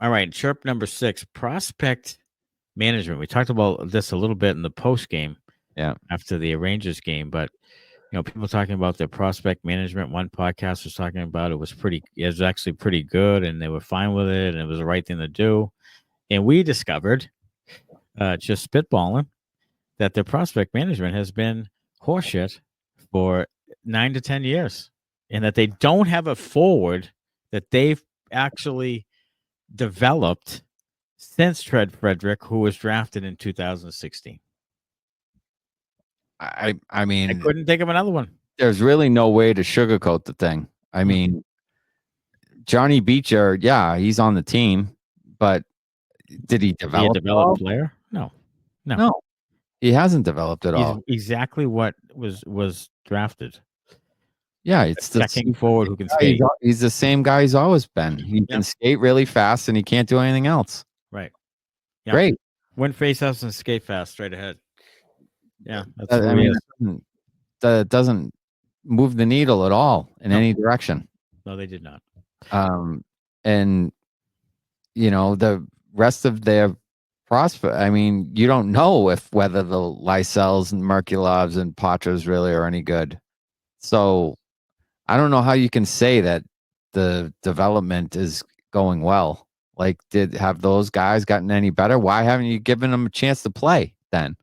All right, chirp number 6, prospect management. We talked about this a little bit in the post game, after the Rangers game, but people talking about their prospect management. One podcast was talking about it was actually pretty good, and they were fine with it, and it was the right thing to do. And we discovered, just spitballing, that their prospect management has been horseshit for 9 to 10 years, and that they don't have a forward that they've actually developed since Trent Frederic, who was drafted in 2016. I mean, I couldn't think of another one. There's really no way to sugarcoat the thing. I mean, Johnny Beecher, he's on the team, but did he develop? He a developed player? No. He hasn't developed at all. Exactly what was drafted. Yeah, it's the checking forward who can skate. He's the same guy he's always been. He can skate really fast, and he can't do anything else. Right. Yep. Great. Win faceoffs and skate fast, straight ahead. Yeah, that's that doesn't move the needle at all in any direction. No, they did not. And the rest of their prospect. I mean, you don't know whether the Lysells and Merkulovs and Patras really are any good. So I don't know how you can say that the development is going well. Like, have those guys gotten any better? Why haven't you given them a chance to play then?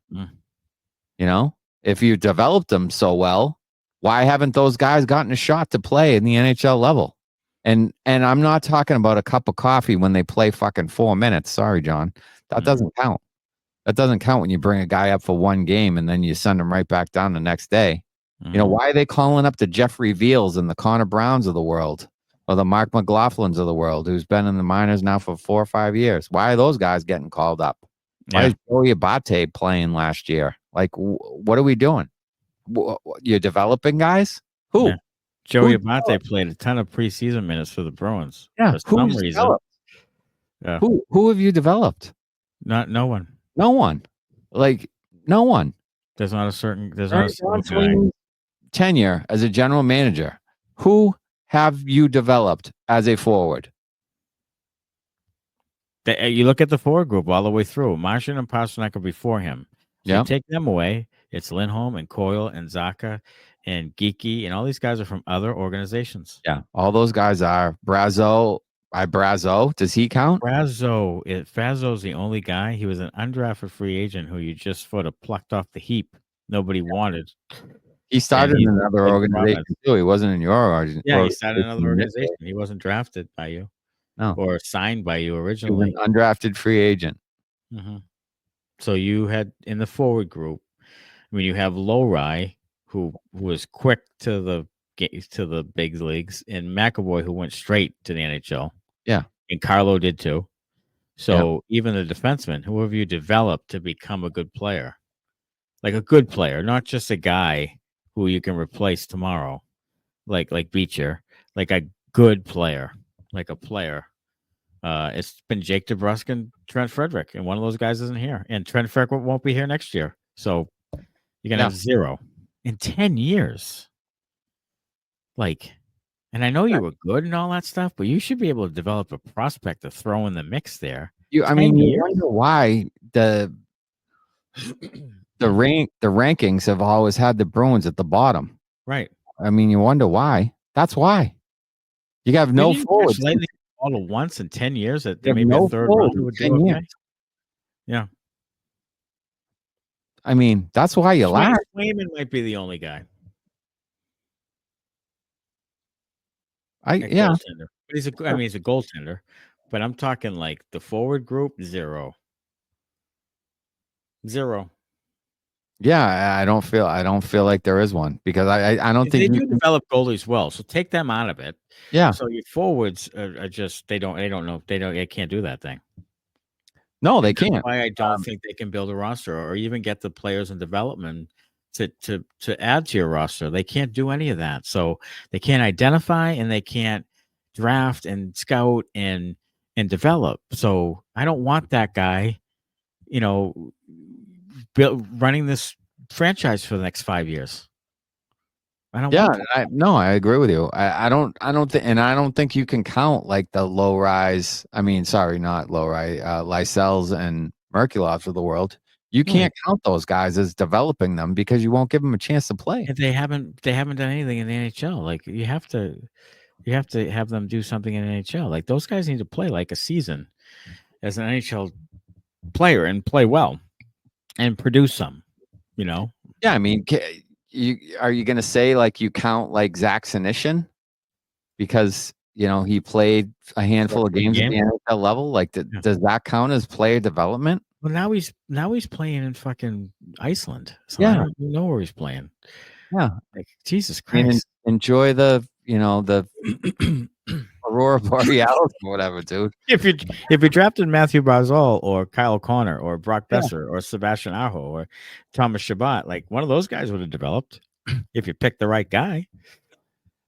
If you developed them so well, why haven't those guys gotten a shot to play in the NHL level? And I'm not talking about a cup of coffee when they play fucking 4 minutes. Sorry, John. That doesn't count. That doesn't count when you bring a guy up for one game and then you send him right back down the next day. Why are they calling up the Jeffrey Veals and the Connor Browns of the world, or the Mark McLaughlins of the world, who's been in the minors now for 4 or 5 years? Why are those guys getting called up? Why is Joey Abate playing last year? Like, what are we doing? You're developing guys? Who? Yeah. Joey Abate played a ton of preseason minutes for the Bruins. Yeah, for some reason. Yeah. Who have you developed? No one. No one. Like, no one. There's not a single guy. Tenure as a general manager. Who have you developed as a forward? You look at the forward group all the way through. Marchand and Pastrnak are before him. So take them away. It's Lindholm and Coyle and Zacha and Georgii, and all these guys are from other organizations. Yeah, all those guys are. Brazo. Does he count? Brazo's the only guy. He was an undrafted free agent who you just sort of plucked off the heap. Nobody wanted. He started in another organization too. He wasn't in your organization. Yeah, he started in another organization. He wasn't drafted by you. No. Or signed by you originally. He was an undrafted free agent. Mm-hmm. So you had in the forward group, you have Lowry, who was quick to the big leagues, and McAvoy, who went straight to the NHL. Yeah. And Carlo did too. So even the defenseman, who have you developed to become a good player? Like a good player, not just a guy who you can replace tomorrow, like Beecher, like a good player, like a player. It's been Jake DeBrusk and Trent Frederic, and one of those guys isn't here. And Trent Frederic won't be here next year. So you're going to have 0 in 10 years. Like, and I know you were good and all that stuff, but you should be able to develop a prospect to throw in the mix there. You wonder why the rankings have always had the Bruins at the bottom. Right. I mean, you wonder why. That's why. You have no forwards. All at once in 10 years that maybe a third rounder would do okay. Yeah. I mean, that's why you laugh. Swayman might be the only guy. Goaltender. But he's a goaltender. But I'm talking like the forward group, 0. Yeah, I don't feel like there is one, because I don't think they do develop goalies well. So take them out of it. Yeah. So your forwards are just they can't do that thing. No, they can't. That's why I don't think they can build a roster or even get the players in development to add to your roster. They can't do any of that. So they can't identify and they can't draft and scout and develop. So I don't want that guy, running this franchise for the next 5 years. I don't. Yeah, want I agree with you. I don't think you can count like the low rise. I mean, sorry, not low rise. Lysells and Merkulovs of the world. You can't count those guys as developing them because you won't give them a chance to play. They haven't done anything in the NHL. Like you have to have them do something in the NHL. Like those guys need to play like a season as an NHL player and play well and produce some. You know. Yeah, I mean, are you going to say like you count like Zach Senyshyn because he played a handful of games at the NHL level? Like, does that count as player development? Well, now he's playing in fucking Iceland. So yeah, I don't even know where he's playing. Yeah, like Jesus Christ. Enjoy the the Aurora Borealis or whatever, dude. If you drafted Matthew Barzal or Kyle Connor or Brock Besser or Sebastian Aho or Thomas Chabot, like one of those guys would have developed if you picked the right guy.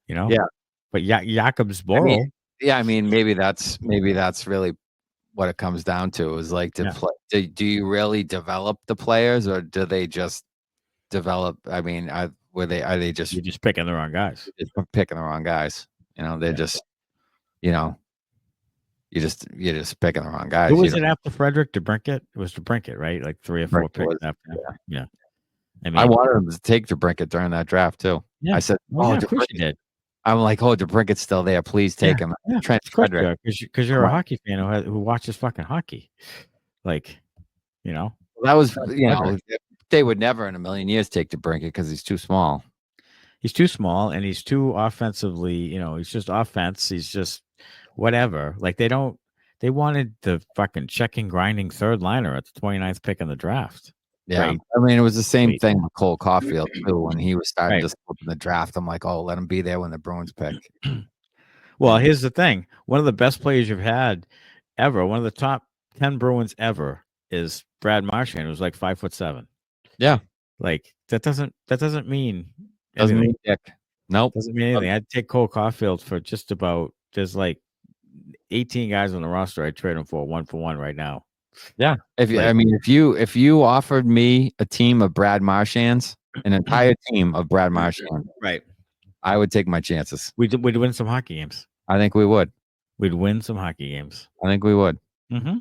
Yeah. But Jakobs Borrell. I mean, maybe that's really what it comes down to is like do you really develop the players or do they just develop? I mean, are they just you're just picking the wrong guys? Just picking the wrong guys. They're just you're just picking the wrong guys. Who was it after Frederic? DeBrincat? It was DeBrincat, right? Like 3 or 4 picks after. Yeah. I mean, I wanted him to take DeBrincat during that draft too. Yeah. I said, of course you did. I'm like, DeBrincat's still there. Please take him. Yeah, Trent Frederic. Because you're a hockey fan who watches fucking hockey. Like, that was, they would never in a million years take DeBrincat because he's too small. He's too small and he's too offensively, he's just offense. He's just whatever. Like they wanted the fucking checking, grinding third liner at the 29th pick in the draft. Yeah. Right? I mean, it was the same thing with Cole Caulfield too. When he was starting to slip in the draft, I'm like, let him be there when the Bruins pick. Well, here's the thing. One of the best players you've had ever, one of the top 10 Bruins ever is Brad Marchand, who's like 5'7". Yeah. Like that doesn't mean doesn't mean dick. Nope. Doesn't mean anything. I'd take Cole Caulfield for just about there's like 18 guys on the roster I'd trade him for 1-for-1 right now. Yeah. If you offered me a team of Brad Marchands, an entire team of Brad Marchand, right, I would take my chances. We'd win some hockey games. I think we would. We'd win some hockey games. I think we would. Mm-hmm.